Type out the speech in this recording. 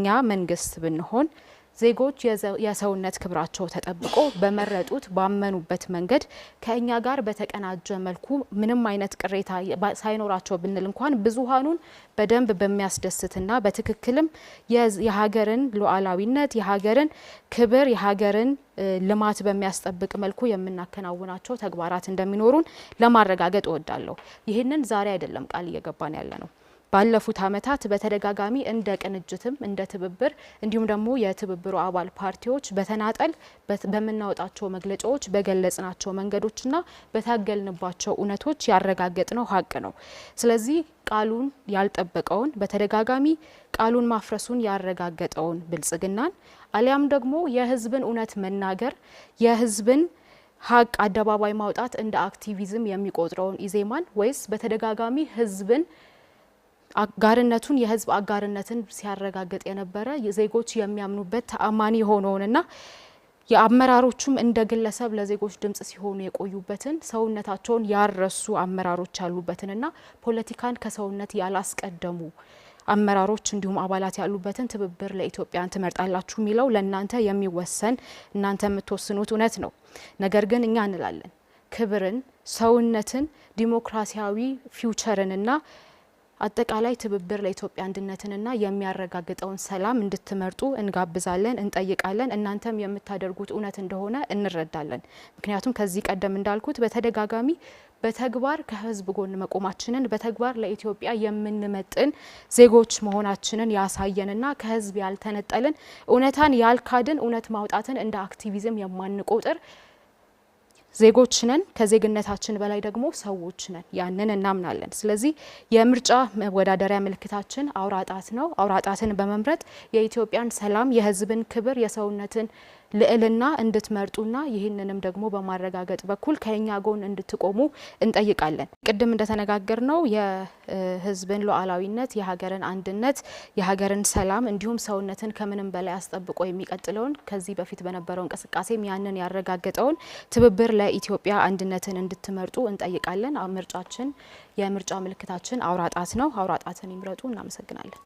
እኛ መንግስት ብንሆን ዜጎች የሰውነት ክብራቸው ተጠብቆ በመረጡት ባመኑበት መንገድ ከኛ ጋር በተቀናጀ መልኩ ምንም አይነት ቅሬታ ሳይኖራቸው ብንል እንኳን ብዙሃኑን በደንብ በሚያስደስትና በትክክልም የሀገርን ሉዓላዊነት የሀገርን ክብር የሀገርን ልማት በሚያስጠብቅ መልኩ የምናከናውናቸው ተግባራት እንደሚኖሩን ለማረጋገጥ እወዳለሁ። ይህንን ዛሬ አይደለም ቃል እየገባን ያለ ነው። ባለፉት አመታት በተደጋጋሚ እንደ ቅንጅትም እንደ ትብብር እንዲሁም ደግሞ የትብብሩ አባል ፓርቲዎች በተናጠል በመናወጣቸው መግለጫዎች በገለጽናቸው መንገዶችና በታገልንባቸው እውነቶች ያረጋገጥነው ሀቅ ነው። ስለዚህ ቃሉን ያልጠበቀውን በተደጋጋሚ ቃሉን ማፍረሱን ያረጋገጠውን ብልጽግናን አሊያም ደግሞ የህዝብን እውነት መናገር የህዝብን ሀቅ አደባባይ ማውጣት እንደ አክቲቪዝም የሚቆጥረውን ኢዜማን ወይስ በተደጋጋሚ ህዝብን አጋርነቱን የህዝብ አጋርነትን ሲያረጋግጥ የነበረ ዜጎች የሚያምኑበት ተአማኒ የሆነውንና የአመራሮቹም እንደ ግለሰብ ለዜጎች ድምጽ ሲሆኑ የቆዩበትን ሰውነታቸውን ያረሱ አመራሮች ያሉበትንና ፖለቲካን ከሰውነት ያላስቀደሙ አመራሮች እንዲሁም አባላት ያሉበትን ትብብር ለኢትዮጵያን ትመርጣላችሁ የሚለው ለእናንተ የሚወሰን እናንተ የምትወስኑት እውነት ነው። ነገር ግን እኛ እንላለን ክብርን፣ ሰውነትን፣ ዲሞክራሲያዊ ፊውቸርንና አጠቃላይ ትብብር ለኢትዮጵያ አንድነትንና የሚያረጋግጠውን ሰላም እንድትመርጡ እንጋብዛለን፣ እንጠይቃለን። እናንተም የምታደርጉት እውነት እንደሆነ እንረዳለን። ምክንያቱም ከዚህ ቀደም እንዳልኩት በተደጋጋሚ በተግባር ከህዝብ ጎን መቆማችንን በተግባር ለኢትዮጵያ የምንመጥን ዜጎች መሆናችንን ያሳየንና ከህዝብ ያልተነጠልን እውነታን ያልካድን እውነት ማውጣትን እንደ አክቲቪዝም የማንቆጥር ዜጎች ነን። ከዜግነታችን በላይ ደግሞ ሰዎች ነን። ያንን እናምናለን። ስለዚህ የምርጫ መወዳደሪያ ምልክታችን አውራጣት ነው። አውራጣትን በመምረጥ የኢትዮጵያን ሰላም፣ የህዝብን ክብር፣ የሰውነትን ልዕልና እንድትመርጡና ይህንንም ደግሞ በማረጋገጥ በኩል ከኛ ጎን እንድትቆሙ እንጠይቃለን። ቅድም እንደተነጋገርነው የህዝብን ሉዓላዊነት፣ የሀገርን አንድነት፣ የሀገርን ሰላም እንዲሁም ሰውነትን ከምንም በላይ አስጠብቆ የሚቀጥለውን ከዚህ በፊት በነበረው እንቅስቃሴም ያንን ያረጋገጠውን ትብብር ለኢትዮጵያ አንድነትን እንድትመርጡ እንጠይቃለን። ምርጫችን የምርጫ ምልክታችን አውራጣት ነው። አውራጣትን ይምረጡ። እናመሰግናለን።